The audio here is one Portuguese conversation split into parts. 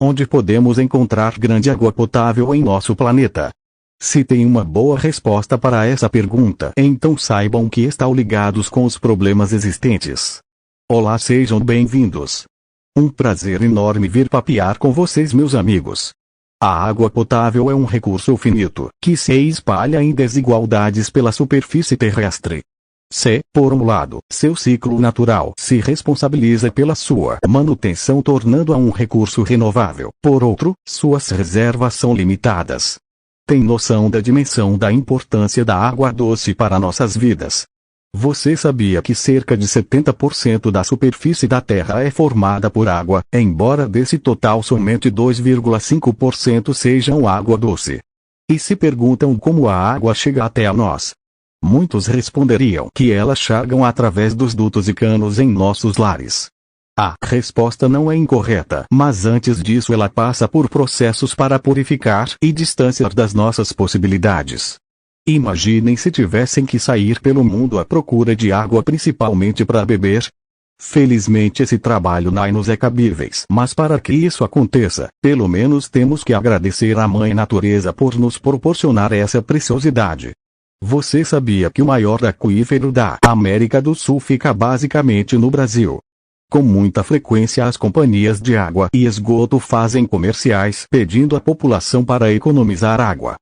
onde podemos encontrar grande água potável em nosso planeta? Se tem uma boa resposta para essa pergunta, então saibam que estão ligados com os problemas existentes. Olá, sejam bem-vindos. Um prazer enorme vir papear com vocês, meus amigos. A água potável é um recurso finito, que se espalha em desigualdades pela superfície terrestre. Se, por um lado, seu ciclo natural se responsabiliza pela sua manutenção, tornando-a um recurso renovável, por outro, suas reservas são limitadas. Tem noção da dimensão da importância da água doce para nossas vidas? Você sabia que cerca de 70% da superfície da Terra é formada por água, embora desse total somente 2,5% sejam água doce? E se perguntam como a água chega até nós? Muitos responderiam que elas chegam através dos dutos e canos em nossos lares. A resposta não é incorreta, mas antes disso ela passa por processos para purificar e distanciar das nossas possibilidades. Imaginem se tivessem que sair pelo mundo à procura de água principalmente para beber. Felizmente esse trabalho não nos é cabível, mas para que isso aconteça, pelo menos temos que agradecer à Mãe Natureza por nos proporcionar essa preciosidade. Você sabia que o maior aquífero da América do Sul fica basicamente no Brasil? Com muita frequência as companhias de água e esgoto fazem comerciais pedindo à população para economizar água.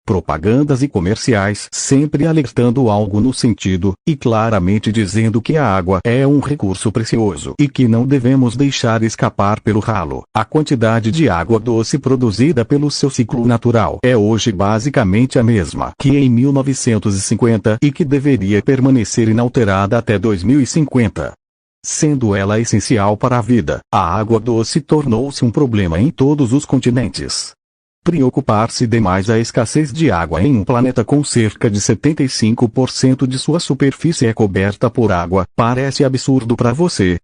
Propagandas e comerciais sempre alertando algo no sentido, e claramente dizendo que a água é um recurso precioso e que não devemos deixar escapar pelo ralo. A quantidade de água doce produzida pelo seu ciclo natural é hoje basicamente a mesma que em 1950 e que deveria permanecer inalterada até 2050. Sendo ela essencial para a vida, a água doce tornou-se um problema em todos os continentes. Preocupar-se demais a escassez de água em um planeta com cerca de 75% de sua superfície é coberta por água, parece absurdo para você.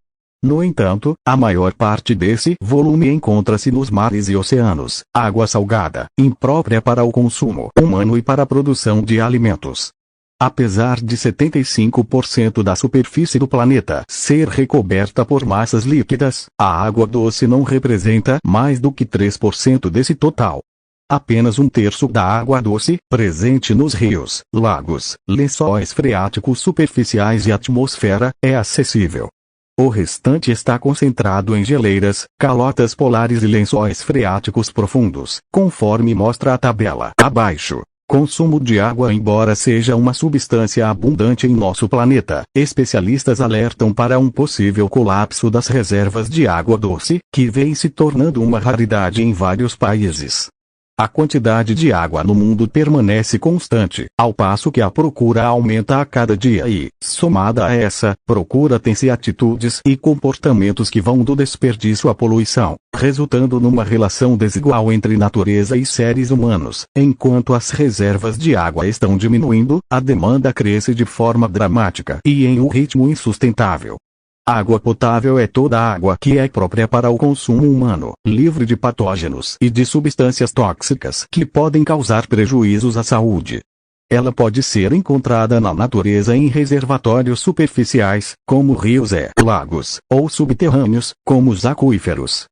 No entanto, a maior parte desse volume encontra-se nos mares e oceanos, água salgada, imprópria para o consumo humano e para a produção de alimentos. Apesar de 75% da superfície do planeta ser recoberta por massas líquidas, a água doce não representa mais do que 3% desse total. Apenas um terço da água doce, presente nos rios, lagos, lençóis freáticos superficiais e atmosfera, é acessível. O restante está concentrado em geleiras, calotas polares e lençóis freáticos profundos, conforme mostra a tabela abaixo. Consumo de água. Embora seja uma substância abundante em nosso planeta, especialistas alertam para um possível colapso das reservas de água doce, que vem se tornando uma raridade em vários países. A quantidade de água no mundo permanece constante, ao passo que a procura aumenta a cada dia e, somada a essa procura, tem-se atitudes e comportamentos que vão do desperdício à poluição, resultando numa relação desigual entre natureza e seres humanos. Enquanto as reservas de água estão diminuindo, a demanda cresce de forma dramática e em um ritmo insustentável. Água potável é toda a água que é própria para o consumo humano, livre de patógenos e de substâncias tóxicas que podem causar prejuízos à saúde. Ela pode ser encontrada na natureza em reservatórios superficiais, como rios e lagos, ou subterrâneos, como os aquíferos.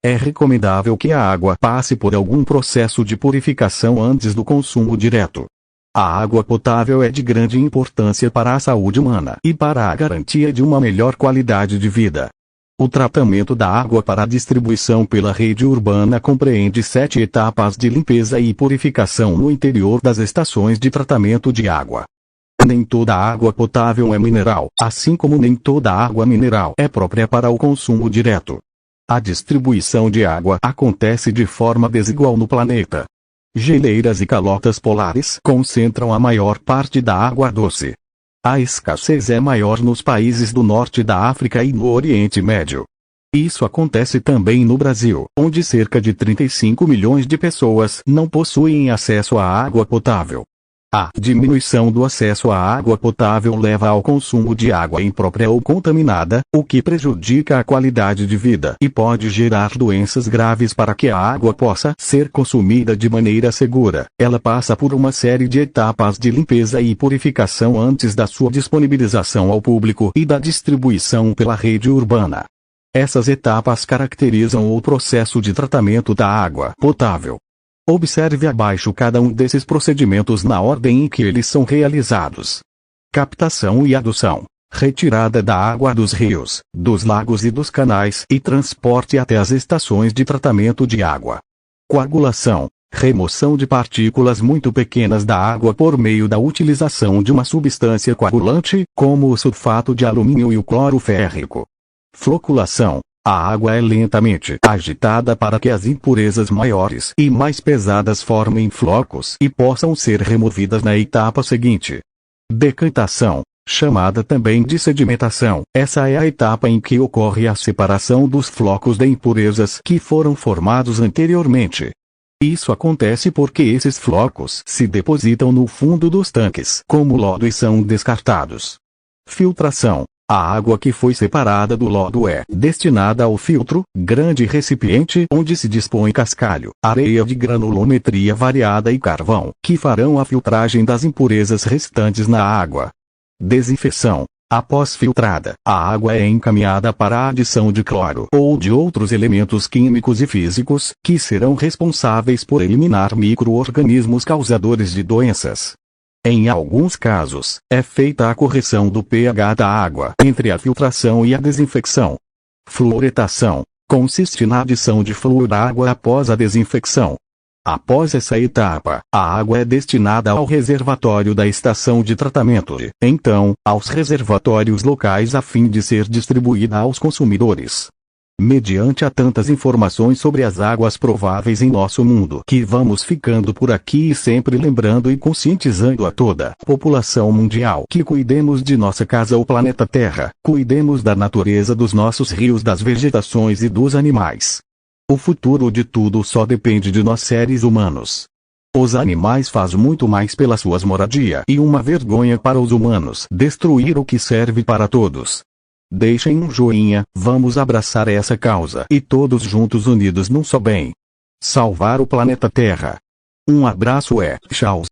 É recomendável que a água passe por algum processo de purificação antes do consumo direto. A água potável é de grande importância para a saúde humana e para a garantia de uma melhor qualidade de vida. O tratamento da água para a distribuição pela rede urbana compreende 7 etapas de limpeza e purificação no interior das estações de tratamento de água. Nem toda água potável é mineral, assim como nem toda água mineral é própria para o consumo direto. A distribuição de água acontece de forma desigual no planeta. Geleiras e calotas polares concentram a maior parte da água doce. A escassez é maior nos países do norte da África e no Oriente Médio. Isso acontece também no Brasil, onde cerca de 35 milhões de pessoas não possuem acesso à água potável. A diminuição do acesso à água potável leva ao consumo de água imprópria ou contaminada, o que prejudica a qualidade de vida e pode gerar doenças graves. Para que a água possa ser consumida de maneira segura, ela passa por uma série de etapas de limpeza e purificação antes da sua disponibilização ao público e da distribuição pela rede urbana. Essas etapas caracterizam o processo de tratamento da água potável. Observe abaixo cada um desses procedimentos na ordem em que eles são realizados. Captação e adução, retirada da água dos rios, dos lagos e dos canais e transporte até as estações de tratamento de água. Coagulação, remoção de partículas muito pequenas da água por meio da utilização de uma substância coagulante, como o sulfato de alumínio e o cloro férrico. Floculação, a água é lentamente agitada para que as impurezas maiores e mais pesadas formem flocos e possam ser removidas na etapa seguinte. Decantação, chamada também de sedimentação, essa é a etapa em que ocorre a separação dos flocos de impurezas que foram formados anteriormente. Isso acontece porque esses flocos se depositam no fundo dos tanques como lodo e são descartados. Filtração, a água que foi separada do lodo é destinada ao filtro, grande recipiente onde se dispõe cascalho, areia de granulometria variada e carvão, que farão a filtragem das impurezas restantes na água. Desinfecção. Após filtrada, a água é encaminhada para a adição de cloro ou de outros elementos químicos e físicos, que serão responsáveis por eliminar micro-organismos causadores de doenças. Em alguns casos, é feita a correção do pH da água entre a filtração e a desinfecção. Fluoretação. Consiste na adição de flúor à água após a desinfecção. Após essa etapa, a água é destinada ao reservatório da estação de tratamento e, então, aos reservatórios locais a fim de ser distribuída aos consumidores. Mediante a tantas informações sobre as águas prováveis em nosso mundo que vamos ficando por aqui e sempre lembrando e conscientizando a toda a população mundial que cuidemos de nossa casa o planeta Terra, cuidemos da natureza dos nossos rios, das vegetações e dos animais. O futuro de tudo só depende de nós seres humanos. Os animais fazem muito mais pelas suas moradias e uma vergonha para os humanos destruir o que serve para todos. Deixem um joinha, vamos abraçar essa causa e todos juntos unidos num só bem. Salvar o planeta Terra. Um abraço tchau.